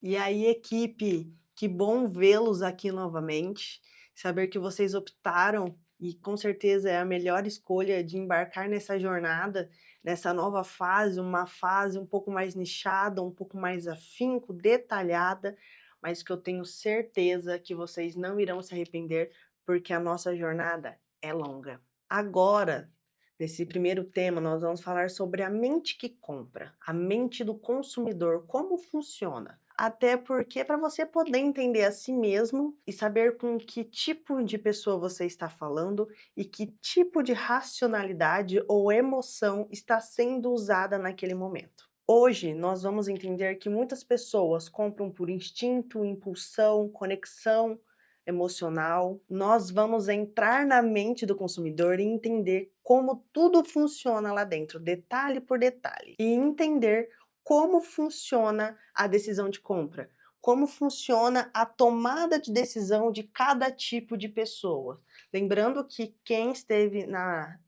E aí, equipe, que bom vê-los aqui novamente. Saber que vocês optaram, e com certeza é a melhor escolha de embarcar nessa jornada, nessa nova fase, uma fase um pouco mais nichada, um pouco mais afinco, detalhada, mas que eu tenho certeza que vocês não irão se arrepender, porque a nossa jornada é longa. Agora, nesse primeiro tema, nós vamos falar sobre a mente que compra, a mente do consumidor, como funciona. Até porque para você poder entender a si mesmo e saber com que tipo de pessoa você está falando e que tipo de racionalidade ou emoção está sendo usada naquele momento. Hoje nós vamos entender que muitas pessoas compram por instinto, impulsão, conexão emocional. Nós vamos entrar na mente do consumidor e entender como tudo funciona lá dentro, detalhe por detalhe, e entender como funciona a decisão de compra, como funciona a tomada de decisão de cada tipo de pessoa. Lembrando que quem esteve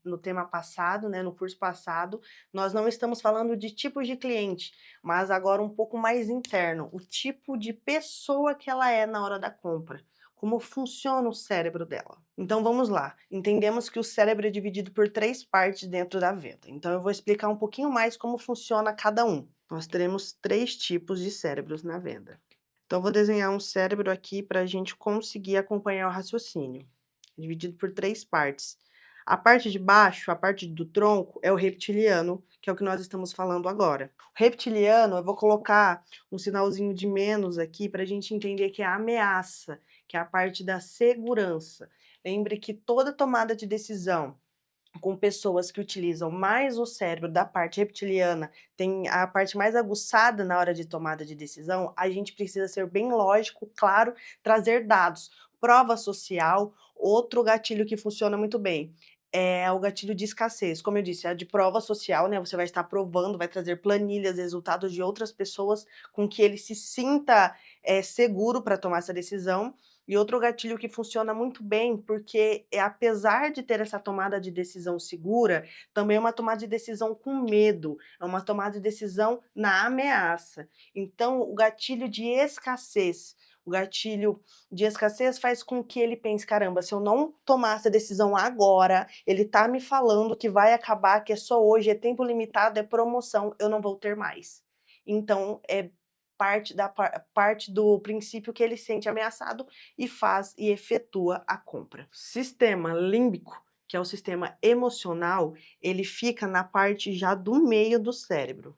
no tema passado, né, no curso passado, nós não estamos falando de tipos de cliente, mas agora um pouco mais interno, o tipo de pessoa que ela é na hora da compra. Como funciona o cérebro dela. Então vamos lá. Entendemos que o cérebro é dividido por 3 partes dentro da venda. Então eu vou explicar um pouquinho mais como funciona cada um. Nós teremos 3 tipos de cérebros na venda. Então eu vou desenhar um cérebro aqui para a gente conseguir acompanhar o raciocínio. Dividido por 3 partes. A parte de baixo, a parte do tronco, é o reptiliano, que é o que nós estamos falando agora. O reptiliano, eu vou colocar um sinalzinho de menos aqui para a gente entender que é a ameaça, que é a parte da segurança. Lembre que toda tomada de decisão com pessoas que utilizam mais o cérebro da parte reptiliana, tem a parte mais aguçada na hora de tomada de decisão, a gente precisa ser bem lógico, claro, trazer dados. Prova social, outro gatilho que funciona muito bem. É o gatilho de escassez. Como eu disse, a de prova social, né? Você vai estar provando, vai trazer planilhas, resultados de outras pessoas com que ele se sinta seguro para tomar essa decisão. E outro gatilho que funciona muito bem, porque apesar de ter essa tomada de decisão segura, também é uma tomada de decisão com medo, é uma tomada de decisão na ameaça. Então, o gatilho de escassez faz com que ele pense: caramba, se eu não tomar essa decisão agora, ele tá me falando que vai acabar, que é só hoje, é tempo limitado, é promoção, eu não vou ter mais. Então, é parte do princípio que ele sente ameaçado e faz e efetua a compra. Sistema límbico, que é o sistema emocional, ele fica na parte já do meio do cérebro.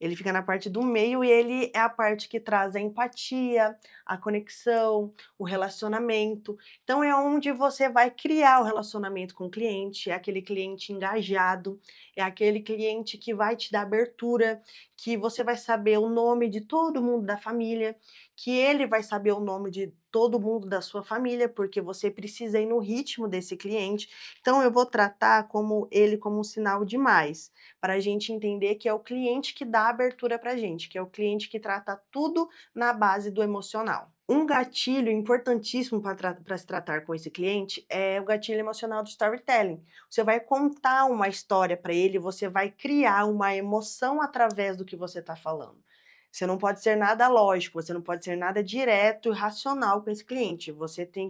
Ele fica na parte do meio e ele é a parte que traz a empatia, a conexão, o relacionamento. Então é onde você vai criar o relacionamento com o cliente, é aquele cliente engajado, é aquele cliente que vai te dar abertura, que você vai saber o nome de todo mundo da família, que ele vai saber o nome de todo mundo da sua família, porque você precisa ir no ritmo desse cliente. Então eu vou tratar como um sinal de mais, para a gente entender que é o cliente que dá abertura para a gente, que é o cliente que trata tudo na base do emocional. Um gatilho importantíssimo para se tratar com esse cliente é o gatilho emocional do storytelling. Você vai contar uma história para ele, você vai criar uma emoção através do que você está falando. Você não pode ser nada lógico, você não pode ser nada direto e racional com esse cliente. Você tem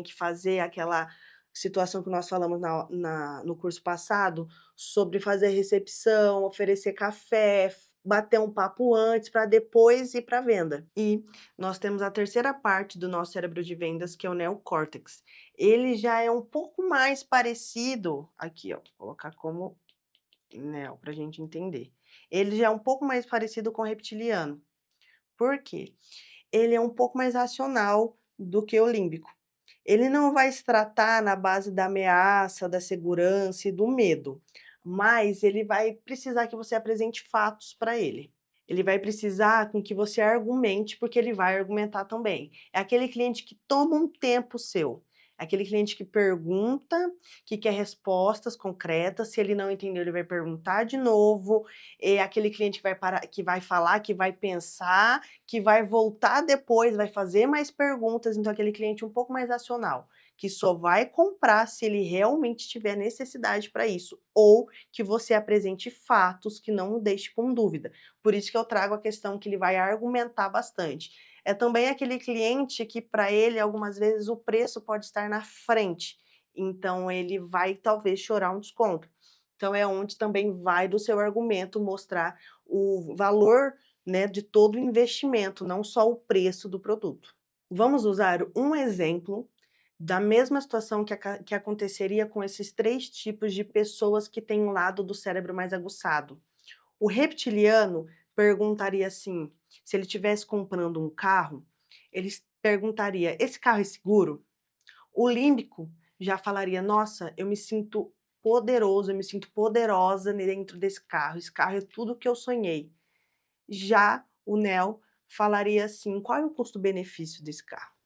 que fazer aquela situação que nós falamos no curso passado, sobre fazer recepção, oferecer café, bater um papo antes para depois ir para a venda. E nós temos a terceira parte do nosso cérebro de vendas, que é o neocórtex. Ele já é um pouco mais parecido, aqui ó, vou colocar como neo para a gente entender. Ele já é um pouco mais parecido com o reptiliano. Por quê? Ele é um pouco mais racional do que o límbico. Ele não vai se tratar na base da ameaça, da segurança e do medo, mas ele vai precisar que você apresente fatos para ele. Ele vai precisar com que você argumente, porque ele vai argumentar também. É aquele cliente que toma um tempo seu. É aquele cliente que pergunta, que quer respostas concretas. Se ele não entendeu, ele vai perguntar de novo. É aquele cliente que vai parar, que vai falar, que vai pensar, que vai voltar depois, vai fazer mais perguntas. Então, aquele cliente um pouco mais racional, que só vai comprar se ele realmente tiver necessidade para isso, ou que você apresente fatos que não o deixe com dúvida. Por isso que eu trago a questão que ele vai argumentar bastante. É também aquele cliente que para ele algumas vezes o preço pode estar na frente, então ele vai talvez chorar um desconto. Então é onde também vai do seu argumento mostrar o valor, né, de todo o investimento, não só o preço do produto. Vamos usar um exemplo da mesma situação que aconteceria com esses 3 tipos de pessoas que têm um lado do cérebro mais aguçado. O reptiliano perguntaria assim, se ele estivesse comprando um carro, ele perguntaria: "Esse carro é seguro?". O límbico já falaria: "Nossa, eu me sinto poderoso, eu me sinto poderosa dentro desse carro, esse carro é tudo o que eu sonhei". Já o neo falaria assim: "Qual é o custo-benefício desse carro?".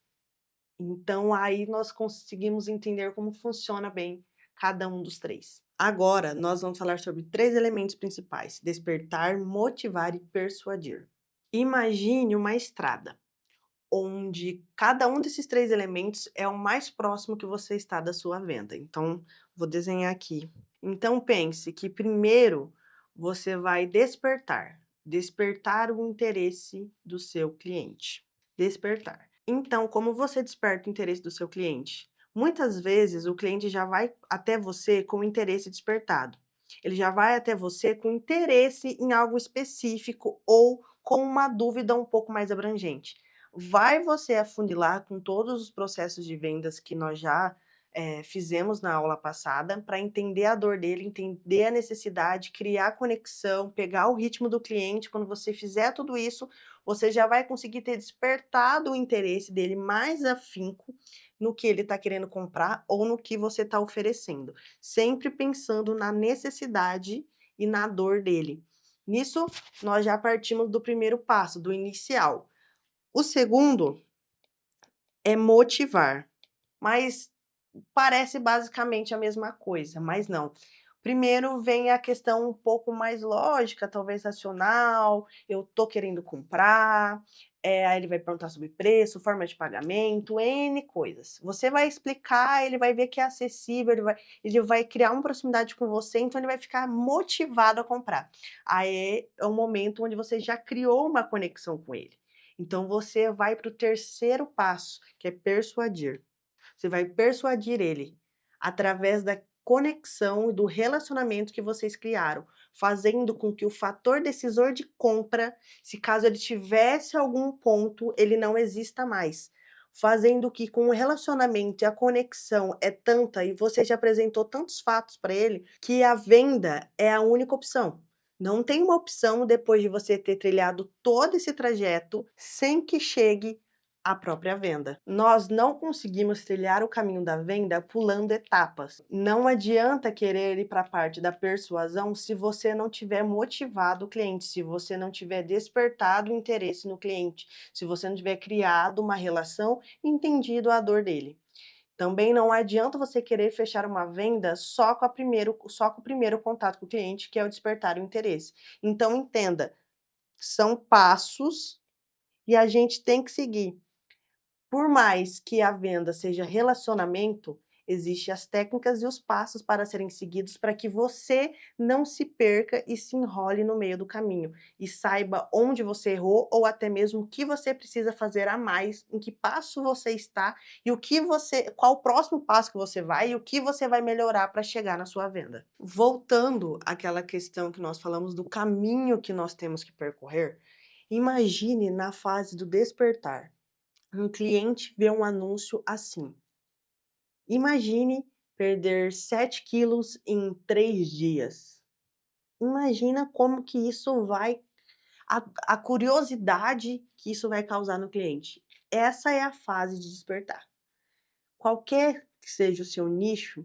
Então aí nós conseguimos entender como funciona bem cada um dos 3. Agora nós vamos falar sobre 3 elementos principais: despertar, motivar e persuadir. Imagine uma estrada, onde cada um desses 3 elementos é o mais próximo que você está da sua venda. Então, vou desenhar aqui. Então pense que primeiro você vai despertar o interesse do seu cliente. Despertar. Então, como você desperta o interesse do seu cliente? Muitas vezes o cliente já vai até você com o interesse despertado. Ele já vai até você com interesse em algo específico ou com uma dúvida um pouco mais abrangente. Vai você afunilar com todos os processos de vendas que nós já fizemos na aula passada, para entender a dor dele, entender a necessidade, criar conexão, pegar o ritmo do cliente. Quando você fizer tudo isso, você já vai conseguir ter despertado o interesse dele mais afinco no que ele está querendo comprar ou no que você está oferecendo, sempre pensando na necessidade e na dor dele. Nisso, nós já partimos do primeiro passo, do inicial. O segundo é motivar, mas parece basicamente a mesma coisa, mas não. Primeiro vem a questão um pouco mais lógica, talvez racional, eu tô querendo comprar, aí ele vai perguntar sobre preço, forma de pagamento, N coisas. Você vai explicar, ele vai ver que é acessível, ele vai criar uma proximidade com você, então ele vai ficar motivado a comprar. Aí é o momento onde você já criou uma conexão com ele. Então você vai para o terceiro passo, que é persuadir. Você vai persuadir ele através da conexão e do relacionamento que vocês criaram, fazendo com que o fator decisor de compra, se caso ele tivesse algum ponto, ele não exista mais. Fazendo que com o relacionamento e a conexão é tanta e você já apresentou tantos fatos para ele, que a venda é a única opção. Não tem uma opção depois de você ter trilhado todo esse trajeto sem que chegue a própria venda. Nós não conseguimos trilhar o caminho da venda pulando etapas. Não adianta querer ir para a parte da persuasão se você não tiver motivado o cliente, se você não tiver despertado o interesse no cliente, se você não tiver criado uma relação e entendido a dor dele. Também não adianta você querer fechar uma venda só com o primeiro contato com o cliente, que é o despertar o interesse. Então entenda, são passos e a gente tem que seguir. Por mais que a venda seja relacionamento, existem as técnicas e os passos para serem seguidos para que você não se perca e se enrole no meio do caminho e saiba onde você errou ou até mesmo o que você precisa fazer a mais, em que passo você está e qual o próximo passo que você vai e o que você vai melhorar para chegar na sua venda. Voltando àquela questão que nós falamos do caminho que nós temos que percorrer, imagine na fase do despertar. Um cliente vê um anúncio assim: imagine perder 7 quilos em 3 dias. Imagina como que isso vai a curiosidade que isso vai causar no cliente. Essa é a fase de despertar. Qualquer que seja o seu nicho,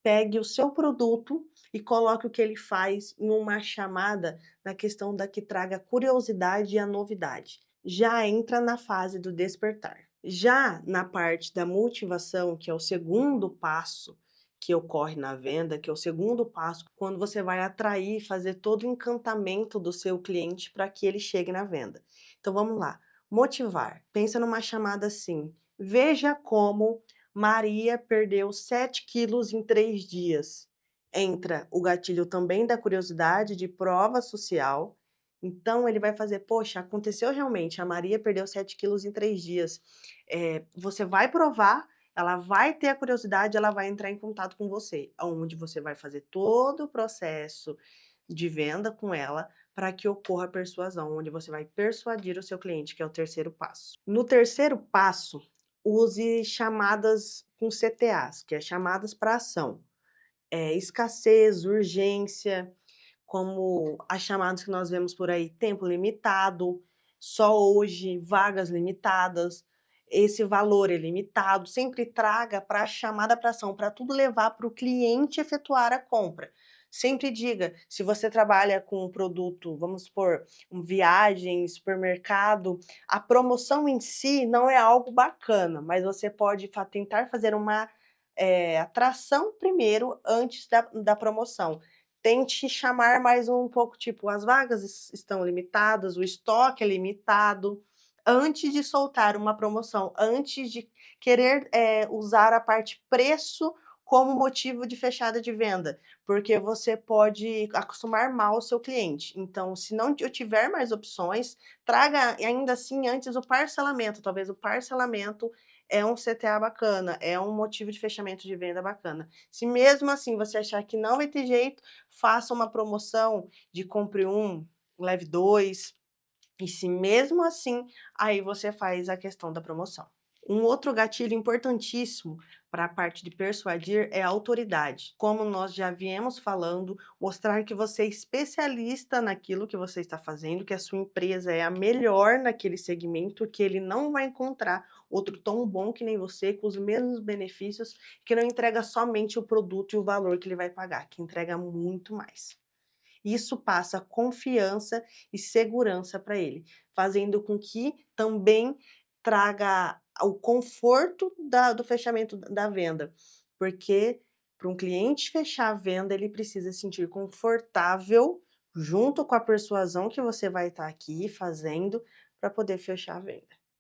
pegue o seu produto e coloque o que ele faz em uma chamada na questão da que traga curiosidade e a novidade. Já entra na fase do despertar. Já na parte da motivação, que é o segundo passo que ocorre na venda, que é o segundo passo quando você vai atrair, fazer todo o encantamento do seu cliente para que ele chegue na venda. Então vamos lá. Motivar. Pensa numa chamada assim: veja como Maria perdeu 7 quilos em 3 dias. Entra o gatilho também da curiosidade, de prova social. Então ele vai fazer: "Poxa, aconteceu realmente, a Maria perdeu 7 quilos em 3 dias". Você vai provar, ela vai ter a curiosidade, ela vai entrar em contato com você, aonde você vai fazer todo o processo de venda com ela, para que ocorra a persuasão, onde você vai persuadir o seu cliente, que é o terceiro passo. No terceiro passo, use chamadas com CTAs, que é chamadas para ação. Escassez, urgência, como as chamadas que nós vemos por aí, tempo limitado, só hoje, vagas limitadas, esse valor é limitado, sempre traga para a chamada para ação, para tudo levar para o cliente efetuar a compra. Sempre diga, se você trabalha com um produto, vamos supor, viagem, supermercado, a promoção em si não é algo bacana, mas você pode tentar fazer uma atração primeiro antes da promoção. Tente chamar mais um pouco, tipo, as vagas estão limitadas, o estoque é limitado, antes de soltar uma promoção, antes de querer, usar a parte preço como motivo de fechada de venda, porque você pode acostumar mal o seu cliente. Então, se não eu tiver mais opções, traga ainda assim antes o parcelamento, talvez o parcelamento é um CTA bacana, é um motivo de fechamento de venda bacana. Se mesmo assim você achar que não vai ter jeito, faça uma promoção de compre um, leve 2. E se mesmo assim, aí você faz a questão da promoção. Um outro gatilho importantíssimo para a parte de persuadir é a autoridade. Como nós já viemos falando, mostrar que você é especialista naquilo que você está fazendo, que a sua empresa é a melhor naquele segmento, que ele não vai encontrar outro tão bom que nem você, com os mesmos benefícios, que não entrega somente o produto e o valor que ele vai pagar, que entrega muito mais. Isso passa confiança e segurança para ele, fazendo com que também traga o conforto do fechamento da venda, porque para um cliente fechar a venda, ele precisa se sentir confortável junto com a persuasão que você vai estar aqui fazendo para poder fechar a venda.